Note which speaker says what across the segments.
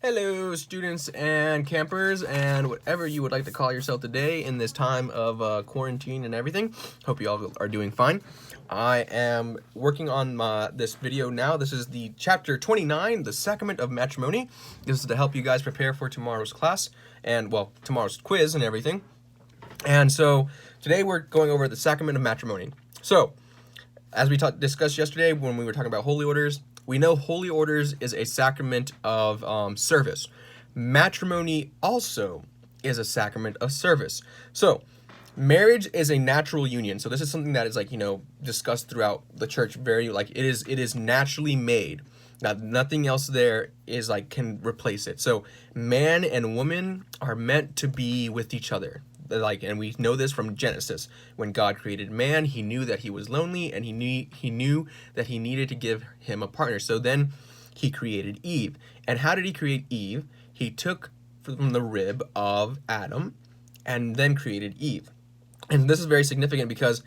Speaker 1: Hello, students and campers and whatever you would like to call yourself today in this time of quarantine and everything. Hope you all are doing fine. I am working on this video now. This is the chapter 29, the Sacrament of Matrimony. This is to help you guys prepare for tomorrow's class and, well, tomorrow's quiz and everything. And so today we're going over the Sacrament of Matrimony. So, as we discussed yesterday when we were talking about holy orders, we know holy orders is a sacrament of service. Matrimony also is a sacrament of service. So, marriage is a natural union. So this is something that is discussed throughout the church. It is naturally made. Now, nothing else there is can replace it. So man and woman are meant to be with each other. And we know this from Genesis. When God created man, he knew that he was lonely, and he knew that he needed to give him a partner. So then he created Eve. And how did he create Eve? He took from the rib of Adam and then created Eve. And this is very significant because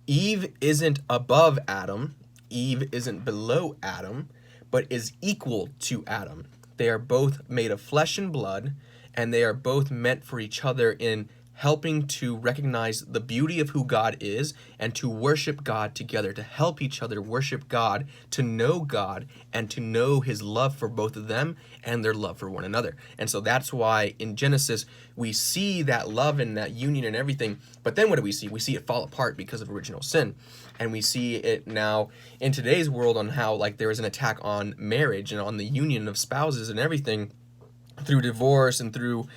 Speaker 1: Eve isn't above Adam, Eve isn't below Adam, but is equal to Adam. They are both made of flesh and blood, and they are both meant for each other in helping to recognize the beauty of who God is and to worship God together, to help each other worship God, to know God, and to know his love for both of them and their love for one another. And so that's why in Genesis we see that love and that union and everything, but then what do we see? We see it fall apart because of original sin. And we see it now in today's world on how there is an attack on marriage and on the union of spouses and everything through divorce and through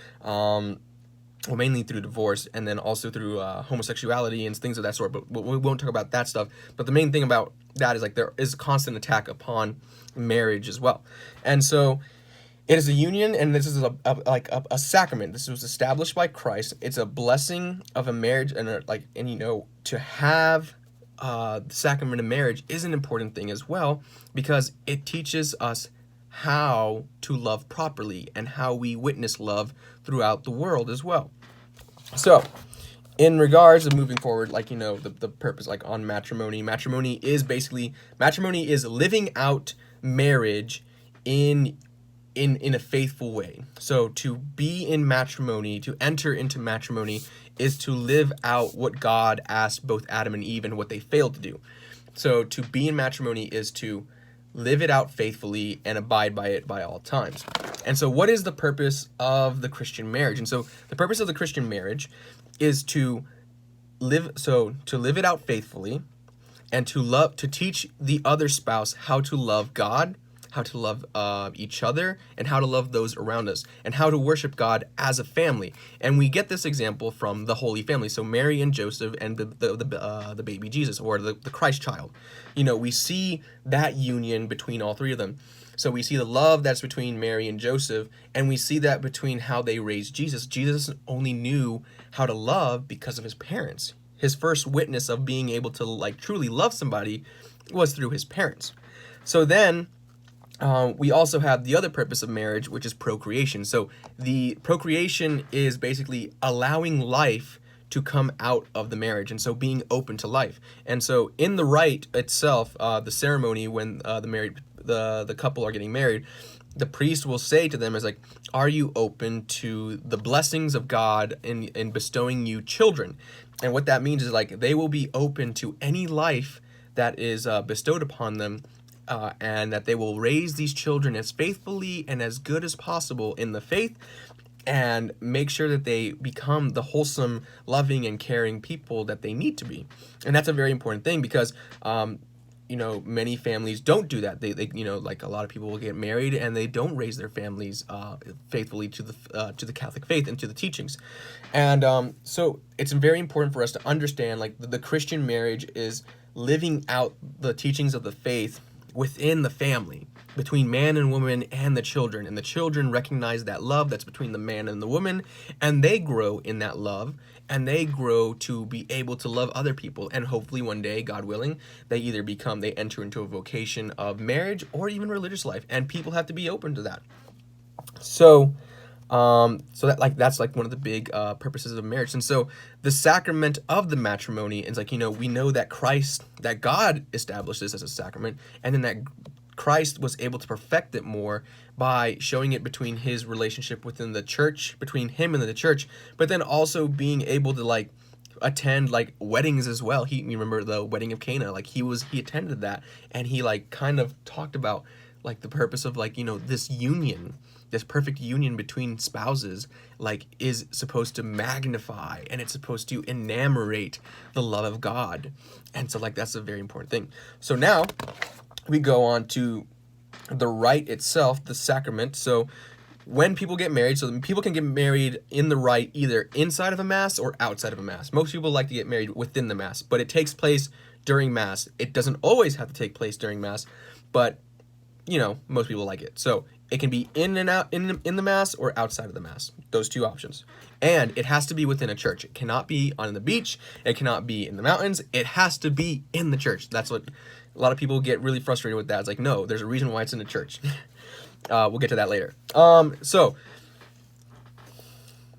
Speaker 1: mainly through divorce, and then also through homosexuality and things of that sort, but we won't talk about that stuff. But the main thing about that is there is a constant attack upon marriage as well. And so it is a union, and this is a sacrament. This was established by Christ. It's a blessing of a marriage, and to have the sacrament of marriage is an important thing as well, because it teaches us how to love properly and how we witness love throughout the world as well. So, in regards to moving forward, the purpose on matrimony is living out marriage in a faithful way. So to be in matrimony, to enter into matrimony, is to live out what God asked both Adam and Eve and what they failed to do. So to be in matrimony is to live it out faithfully and abide by it by all times. And so what is the purpose of the Christian marriage? And so the purpose of the Christian marriage is to live it out faithfully and to teach the other spouse how to love God, how to love each other, and how to love those around us, and how to worship God as a family. And we get this example from the Holy Family, so Mary and Joseph and the baby Jesus, or the Christ child. We see that union between all three of them. So we see the love that's between Mary and Joseph, and we see that between how they raised Jesus. Jesus only knew how to love because of his parents. His first witness of being able to truly love somebody was through his parents. So then we also have the other purpose of marriage, which is procreation. So the procreation is basically allowing life to come out of the marriage, and so being open to life. And so in the rite itself, the ceremony when the couple are getting married, the priest will say to them are you open to the blessings of God in bestowing you children? And what that means is they will be open to any life that is bestowed upon them, and that they will raise these children as faithfully and as good as possible in the faith, and make sure that they become the wholesome, loving, and caring people that they need to be. And that's a very important thing because, many families don't do that. They a lot of people will get married and they don't raise their families faithfully to the Catholic faith and to the teachings. And so it's very important for us to understand the Christian marriage is living out the teachings of the faith within the family, between man and woman and the children recognize that love that's between the man and the woman, and they grow in that love, and they grow to be able to love other people, and hopefully one day, God willing, they enter into a vocation of marriage or even religious life, and people have to be open to that. So that's one of the big purposes of marriage. And so the sacrament of the matrimony is we know that God established this as a sacrament, and then that Christ was able to perfect it more by showing it between his relationship within the church, between him and the church, but then also being able to like attend like weddings as well. You remember the wedding of Cana, like he attended that, and he like kind of talked about like the purpose of like, this union, this perfect union between spouses, like is supposed to magnify, and it's supposed to enamorate the love of God. And so like that's a very important thing. So now we go on to the rite itself, the sacrament. So when people get married, so people can get married in the rite either inside of a mass or outside of a mass. Most people like to get married within the mass, but it takes place during mass. It doesn't always have to take place during mass, but most people like it. So it can be in and out in the mass or outside of the mass. Those two options. And it has to be within a church. It cannot be on the beach. It cannot be in the mountains. It has to be in the church. That's what a lot of people get really frustrated with that. It's like, no, there's a reason why it's in the church. We'll get to that later. So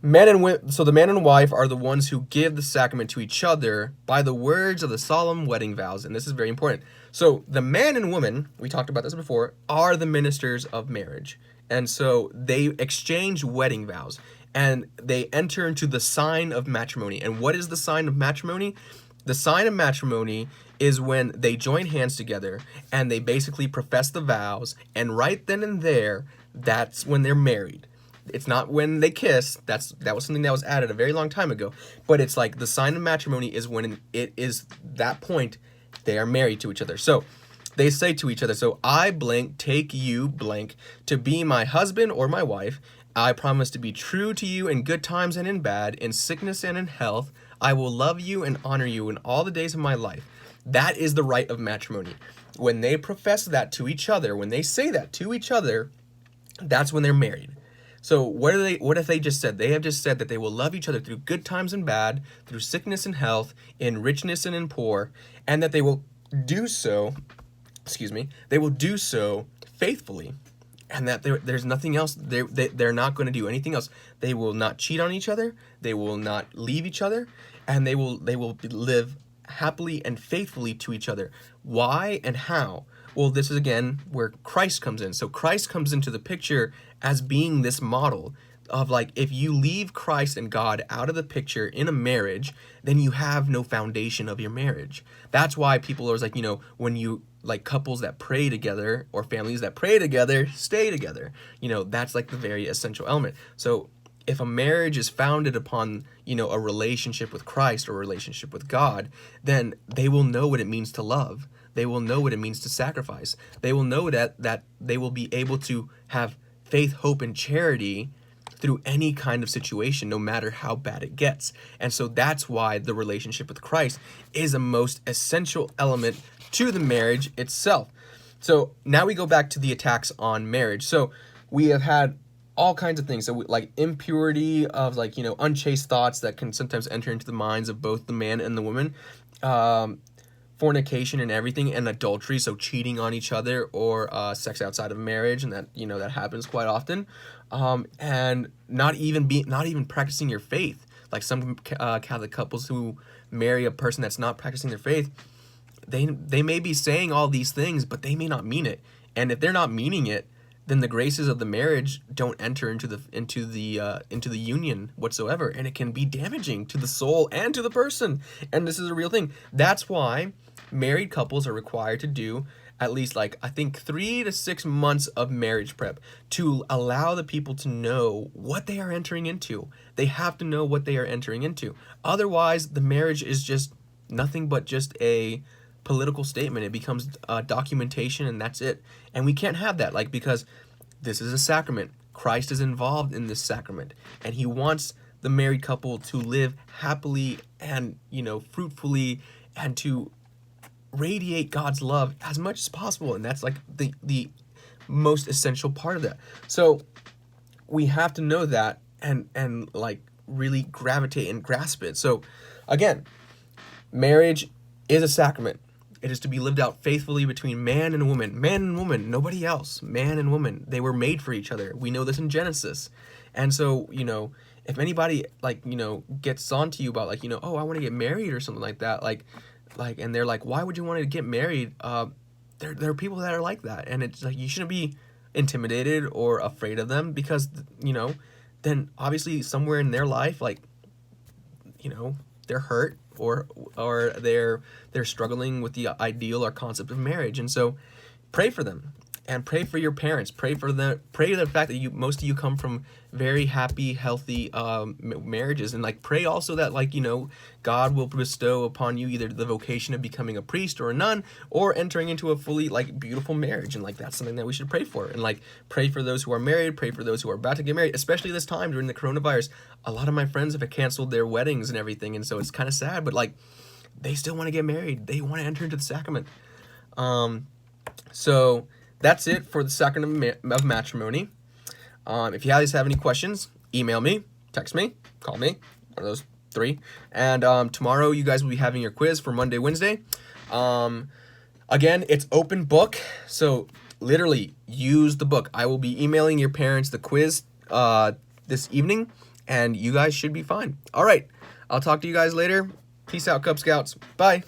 Speaker 1: the man and wife are the ones who give the sacrament to each other by the words of the solemn wedding vows, and this is very important. So the man and woman, we talked about this before, are the ministers of marriage, and so they exchange wedding vows, and they enter into the sign of matrimony. And what is the sign of matrimony? The sign of matrimony is when they join hands together and they basically profess the vows, and right then and there, that's when they're married. It's not when they kiss. That was something that was added a very long time ago. But it's like the sign of matrimony is when it is that point they are married to each other. So they say to each other, so I blank take you blank to be my husband or my wife. I promise to be true to you in good times and in bad, in sickness and in health. I will love you and honor you in all the days of my life. That is the rite of matrimony. When they profess that to each other, when they say that to each other, that's when they're married. So what if they just said? They have just said that they will love each other through good times and bad, through sickness and health, in richness and in poor, and that they will do so, they will do so faithfully, and that there's nothing else, they're not going to do anything else. They will not cheat on each other, they will not leave each other, and they will live happily and faithfully to each other. Why and how? Well, this is again where Christ comes in. So Christ comes into the picture as being this model of like, if you leave Christ and God out of the picture in a marriage, then you have no foundation of your marriage. That's why people are like, when you like couples that pray together or families that pray together, stay together. That's like the very essential element. So if a marriage is founded upon, a relationship with Christ or a relationship with God, then they will know what it means to love. They will know what it means to sacrifice. They will know that they will be able to have faith, hope, and charity through any kind of situation, no matter how bad it gets. And so that's why the relationship with Christ is a most essential element to the marriage itself. So now we go back to the attacks on marriage. So we have had all kinds of things. So like impurity of like, unchaste thoughts that can sometimes enter into the minds of both the man and the woman. Fornication and everything, and adultery, so cheating on each other, or sex outside of marriage, and that that happens quite often, and not even practicing your faith. Like some Catholic couples who marry a person that's not practicing their faith, they may be saying all these things, but they may not mean it. And if they're not meaning it, then the graces of the marriage don't enter into the union whatsoever, and it can be damaging to the soul and to the person. And this is a real thing. That's why married couples are required to do at least, like, I think 3 to 6 months of marriage prep to allow the people to know what they are entering into. They have to know what they are entering into. Otherwise, the marriage is just nothing but just a political statement. It becomes documentation, and that's it. And we can't have that, because this is a sacrament. Christ is involved in this sacrament, and he wants the married couple to live happily and, fruitfully, and to radiate God's love as much as possible. And that's like the most essential part of that. So we have to know that and like really gravitate and grasp it. So again, marriage is a sacrament. It is to be lived out faithfully between man and woman, nobody else. Man and woman, they were made for each other. We know this in Genesis. And so, if anybody gets on to you about oh, I want to get married or something like that, and they're like, why would you want to get married? there are people that are like that, and it's like you shouldn't be intimidated or afraid of them, because then obviously somewhere in their life, like, they're hurt, or they're struggling with the ideal or concept of marriage. And so pray for them, and pray for your parents, pray the fact that most of you come from very happy, healthy marriages, and like pray also that, like, God will bestow upon you either the vocation of becoming a priest or a nun, or entering into a fully, like, beautiful marriage. And like that's something that we should pray for. And like pray for those who are married, pray for those who are about to get married, especially this time during the coronavirus. A lot of my friends have canceled their weddings and everything, and so it's kind of sad, but like they still want to get married, they want to enter into the sacrament. So that's it for the Sacrament of Matrimony. If you guys have any questions, email me, text me, call me, one of those three. And tomorrow you guys will be having your quiz for Monday, Wednesday. Again, it's open book, so literally use the book. I will be emailing your parents the quiz this evening, and you guys should be fine. All right, I'll talk to you guys later. Peace out, Cub Scouts. Bye.